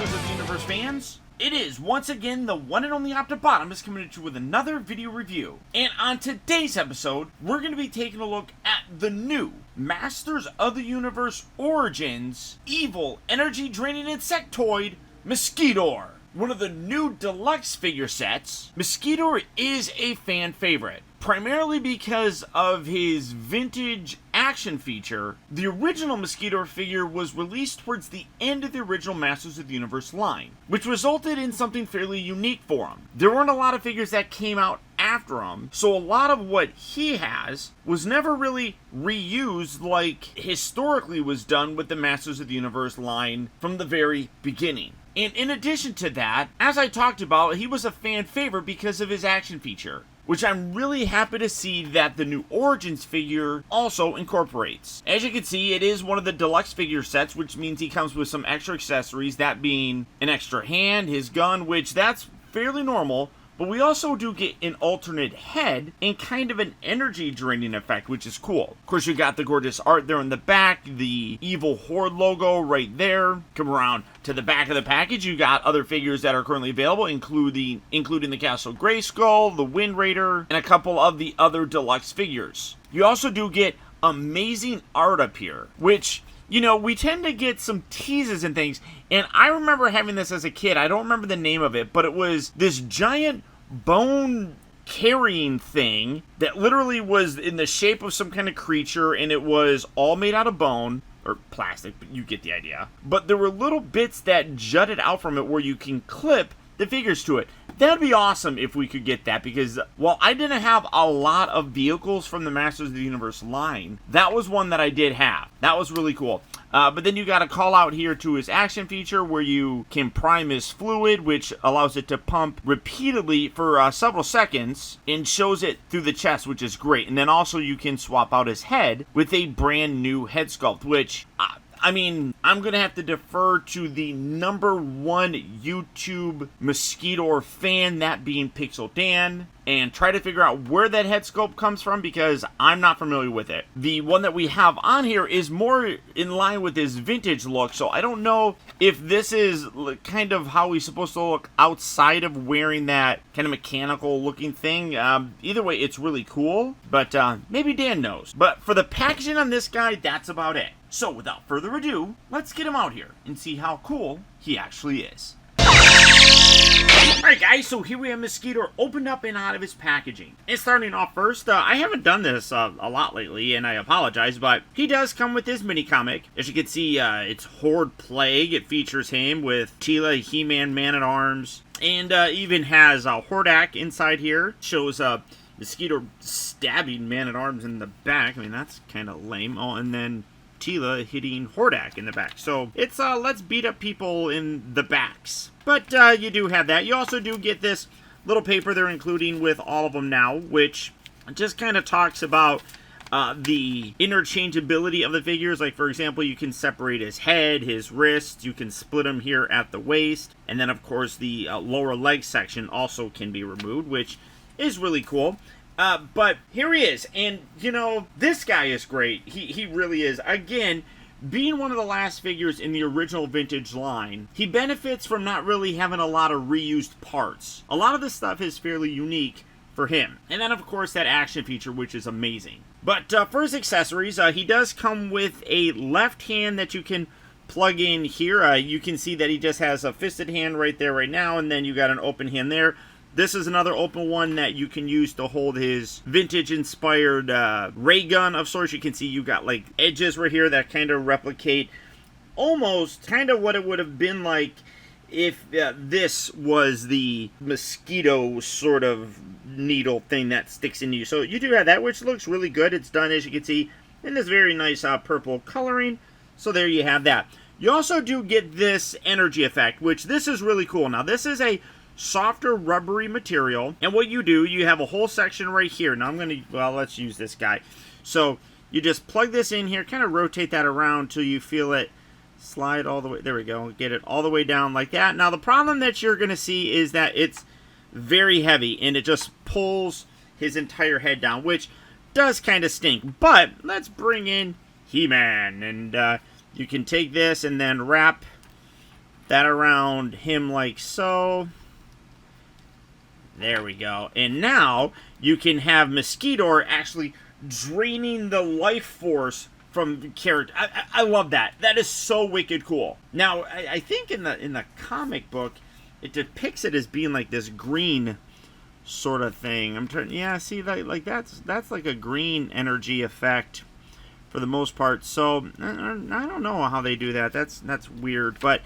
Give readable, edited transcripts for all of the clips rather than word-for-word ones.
Masters of the Universe fans. It is once again the one and only Optibotimus coming at you with another video review. And on today's episode, we're going to be taking a look at the new Masters of the Universe Origins Evil Energy Draining Insectoid MOSQUITOR. One of the new deluxe figure sets, MOSQUITOR is a fan favorite, primarily because of his vintage action feature. The original MOSQUITOR figure was released towards the end of the original Masters of the Universe line, which resulted in something fairly unique for him. There weren't a lot of figures that came out after him, so a lot of what he has was never really reused like historically was done with the Masters of the Universe line from the very beginning. And in addition to that, as I talked about, he was a fan favorite because of his action feature, which I'm really happy to see that the new Origins figure also incorporates. As you can see, it is one of the deluxe figure sets, which means he comes with some extra accessories, that being an extra hand, his gun, which that's fairly normal. But we also do get an alternate head and kind of an energy draining effect, which is cool. Of course, you got the gorgeous art there in the back, the Evil Horde logo right there. Come around to the back of the package, you got other figures that are currently available, including the Castle Grayskull, the Wind Raider, and a couple of the other deluxe figures. You also do get amazing art up here, which, you know, we tend to get some teases and things, and I remember having this as a kid. I don't remember the name of it, but it was this giant bone carrying thing that literally was in the shape of some kind of creature, and it was all made out of bone, or plastic, but you get the idea. But there were little bits that jutted out from it where you can clip the figures to it. That'd be awesome if we could get that, because while I didn't have a lot of vehicles from the Masters of the Universe line, that was one that I did have. That was really cool. But then you got a call out here to his action feature where you can prime his fluid, which allows it to pump repeatedly for several seconds and shows it through the chest, which is great. And then also you can swap out his head with a brand new head sculpt, which I mean, I'm going to have to defer to the #1 YouTube MOSQUITOR fan, that being Pixel Dan, and try to figure out where that head sculpt comes from because I'm not familiar with it. The one that we have on here is more in line with his vintage look, so I don't know if this is kind of how he's supposed to look outside of wearing that kind of mechanical looking thing. Either way, it's really cool, but maybe Dan knows. But for the packaging on this guy, that's about it. So without further ado, let's get him out here and see how cool he actually is. Alright guys, so here we have MOSQUITOR opened up and out of his packaging. And starting off first, I haven't done this a lot lately, and I apologize, but he does come with his mini comic. As you can see, it's Horde Plague. It features him with Teela, He-Man, Man-at-Arms, and even has Hordak inside here. Shows MOSQUITOR stabbing Man-at-Arms in the back. I mean, that's kind of lame. Oh, and then Teela hitting Hordak in the back. So it's let's beat up people in the backs. But you do have that. You also do get this little paper they're including with all of them now, which just kind of talks about the interchangeability of the figures. Like, for example, you can separate his head, his wrists, you can split them here at the waist, and then, of course, the lower leg section also can be removed, which is really cool. But here he is, and, you know, this guy is great. He really is. Again, being one of the last figures in the original vintage line, he benefits from not really having a lot of reused parts. A lot of this stuff is fairly unique for him. And then, of course, that action feature, which is amazing. But for his accessories, he does come with a left hand that you can plug in here. You can see that he just has a fisted hand right there right now, and then you got an open hand there. This is another open one that you can use to hold his vintage-inspired ray gun of sorts. You can see you got, like, edges right here that kind of replicate almost kind of what it would have been like if this was the mosquito sort of needle thing that sticks into you. So you do have that, which looks really good. It's done, as you can see, in this very nice purple coloring. So there you have that. You also do get this energy effect, which this is really cool. Now, this is a softer rubbery material, and what you do, you have a whole section right here. Now I'm gonna, well, let's use this guy. So you just plug this in here, kind of rotate that around till you feel it slide all the way, there we go, get it all the way down like that. Now the problem that you're gonna see is that it's very heavy and it just pulls his entire head down, which does kind of stink. But let's bring in He-Man, and you can take this and then wrap that around him like so. There we go. And now you can have Mosquitoor actually draining the life force from the character. I love that. That is so wicked cool. Now, I think in the comic book, it depicts it as being like this green sort of thing. I'm trying. Yeah, see, like that's like a green energy effect for the most part. So I don't know how they do that. That's weird. But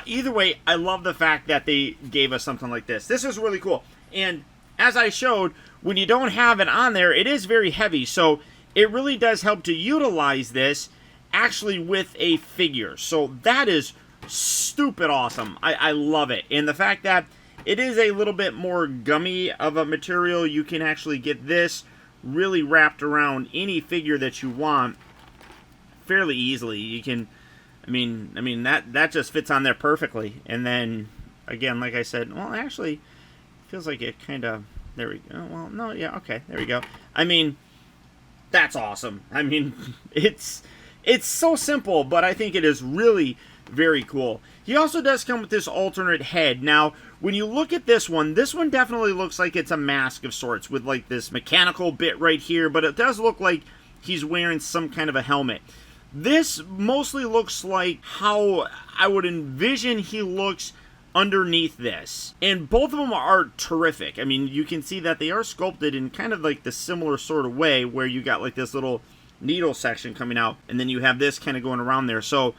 either way, I love the fact that they gave us something like this. This is really cool. And as I showed, when you don't have it on there, it is very heavy. So it really does help to utilize this actually with a figure. So that is stupid awesome. I love it. And the fact that it is a little bit more gummy of a material, you can actually get this really wrapped around any figure that you want fairly easily. You can, I mean that just fits on there perfectly. And then again, like I said, well, actually, feels like it kind of, there we go. Well, no, yeah, okay, there we go. I mean, that's awesome. I mean, it's so simple, but I think it is really very cool. He also does come with this alternate head. Now, when you look at this one definitely looks like it's a mask of sorts with like this mechanical bit right here, but it does look like he's wearing some kind of a helmet. This mostly looks like how I would envision he looks underneath this. And both of them are terrific. I mean, you can see that they are sculpted in kind of like the similar sort of way where you got like this little needle section coming out and then you have this kind of going around there. So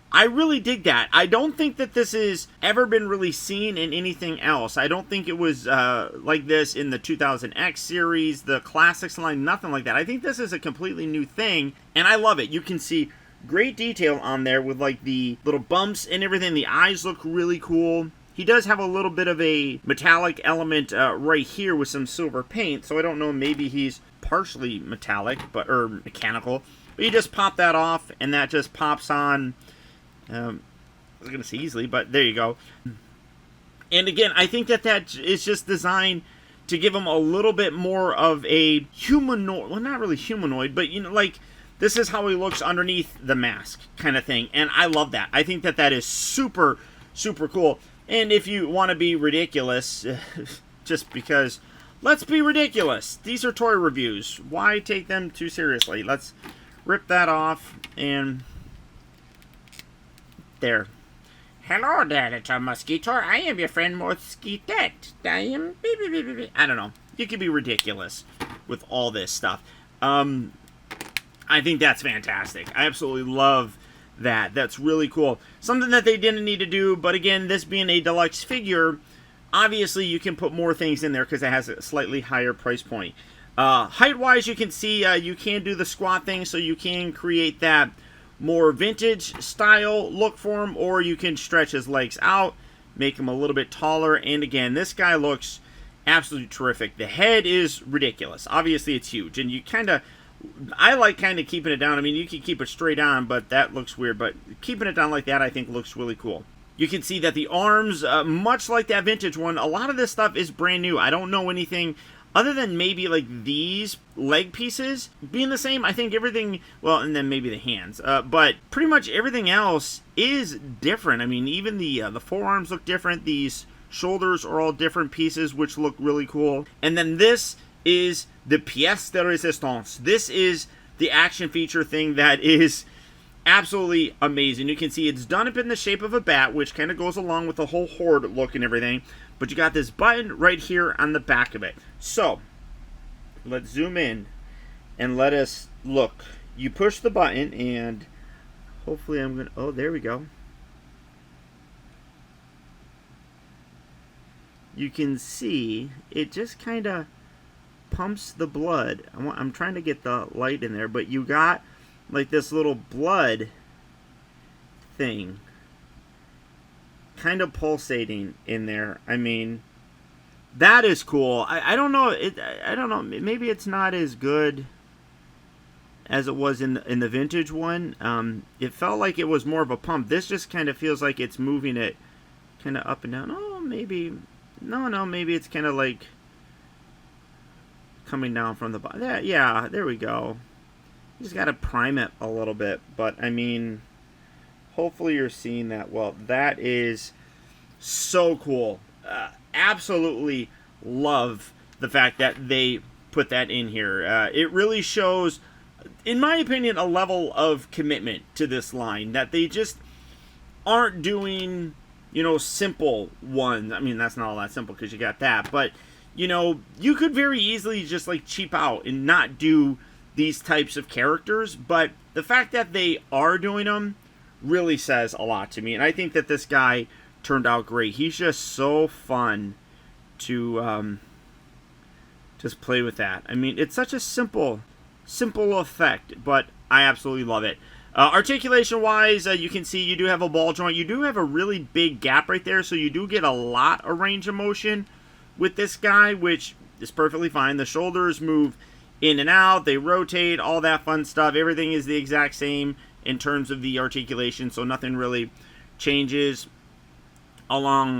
I really dig that. I don't think that this has ever been really seen in anything else. I don't think it was like this in the 2000X series, the Classics line, nothing like that. I think this is a completely new thing, and I love it. You can see great detail on there with like the little bumps and everything. The eyes look really cool. He does have a little bit of a metallic element right here with some silver paint, so I don't know, maybe he's partially metallic, or mechanical. But you just pop that off, and that just pops on. I was going to say easily, but there you go. And again, I think that is just designed to give him a little bit more of a humanoid, well, not really humanoid, but, you know, like, this is how he looks underneath the mask kind of thing. And I love that. I think that is super, super cool. And if you want to be ridiculous, just because, let's be ridiculous. These are toy reviews. Why take them too seriously? Let's rip that off and... there. Hello there, little Mosquitoor. I am your friend Mosquitette. I don't know. You can be ridiculous with all this stuff. I think that's fantastic. I absolutely love that. That's really cool. Something that they didn't need to do, but again, this being a deluxe figure, obviously you can put more things in there because it has a slightly higher price point. Height-wise, you can see you can do the squat thing, so you can create that more vintage style look for him, or you can stretch his legs out, make him a little bit taller. And again, this guy looks absolutely terrific. The head is ridiculous. Obviously, it's huge, and you kind of, I like kind of keeping it down. I mean, you can keep it straight on, but that looks weird. But keeping it down like that, I think, looks really cool. You can see that the arms, much like that vintage one, a lot of this stuff is brand new. I don't know anything other than maybe like these leg pieces being the same. I think everything, well, and then maybe the hands, but pretty much everything else is different. I mean, even the forearms look different. These shoulders are all different pieces, which look really cool. And then this is the pièce de résistance. This is the action feature thing that is absolutely amazing. You can see it's done up in the shape of a bat, which kind of goes along with the whole horde look and everything. But you got this button right here on the back of it. So, let's zoom in and let us look. You push the button and hopefully I'm going to... oh, there we go. You can see it just kind of pumps the blood. I'm trying to get the light in there, but you got like this little blood thing kind of pulsating in there. I mean, that is cool. I don't know. I don't know. Maybe it's not as good as it was in the vintage one. It felt like it was more of a pump. This just kind of feels like it's moving it kind of up and down. Oh, maybe. No, maybe it's kind of like coming down from the bottom. Yeah, there we go. You just got to prime it a little bit. But, I mean, Hopefully you're seeing that well. That is so cool. Absolutely love the fact that they put that in here. It really shows, in my opinion, a level of commitment to this line, that they just aren't doing, you know, simple ones. I mean, that's not all that simple because you got that, but, you know, you could very easily just like cheap out and not do these types of characters, but the fact that they are doing them really says a lot to me, and I think that this guy turned out great. He's just so fun to just play with that. I mean, it's such a simple effect, but I absolutely love it. Articulation-wise, you can see you do have a ball joint. You do have a really big gap right there, so you do get a lot of range of motion with this guy, which is perfectly fine. The shoulders move in and out, they rotate, all that fun stuff. Everything is the exact same in terms of the articulation, so nothing really changes along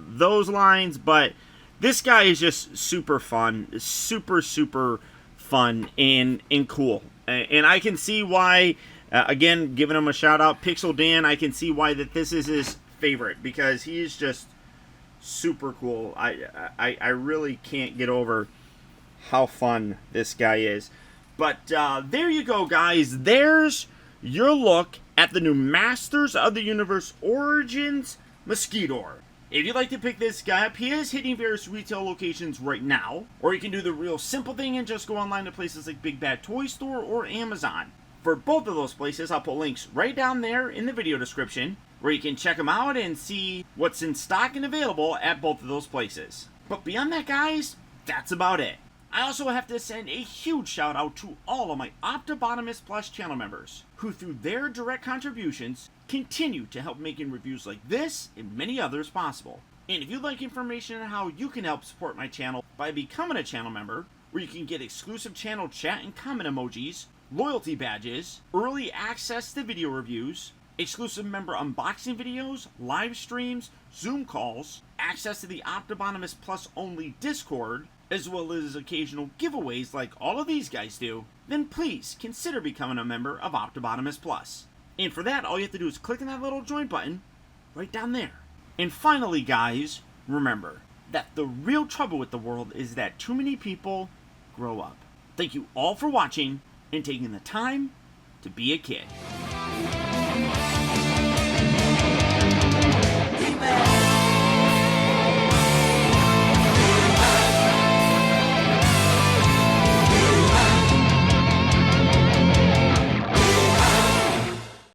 those lines, but this guy is just super fun, super fun and cool. And I can see why, again, giving him a shout out, Pixel Dan, I can see why that this is his favorite, because he is just super cool. I really can't get over how fun this guy is. But there you go, guys. There's your look at the new Masters of the Universe Origins MOSQUITOR. If you'd like to pick this guy up, he is hitting various retail locations right now, or you can do the real simple thing and just go online to places like Big Bad Toy Store or Amazon. For both of those places, I'll put links right down there in the video description, where you can check them out and see what's in stock and available at both of those places. But beyond that, guys, that's about it. I also have to send a huge shout out to all of my Optibotimus Plus channel members, who through their direct contributions continue to help making reviews like this and many others possible. And if you'd like information on how you can help support my channel by becoming a channel member, where you can get exclusive channel chat and comment emojis, loyalty badges, early access to video reviews, exclusive member unboxing videos, live streams, Zoom calls, access to the Optibotimus Plus only Discord, as well as occasional giveaways like all of these guys do, then please consider becoming a member of Optibotimus Plus. And for that, all you have to do is click on that little join button right down there. And finally, guys, remember that the real trouble with the world is that too many people grow up. Thank you all for watching and taking the time to be a kid.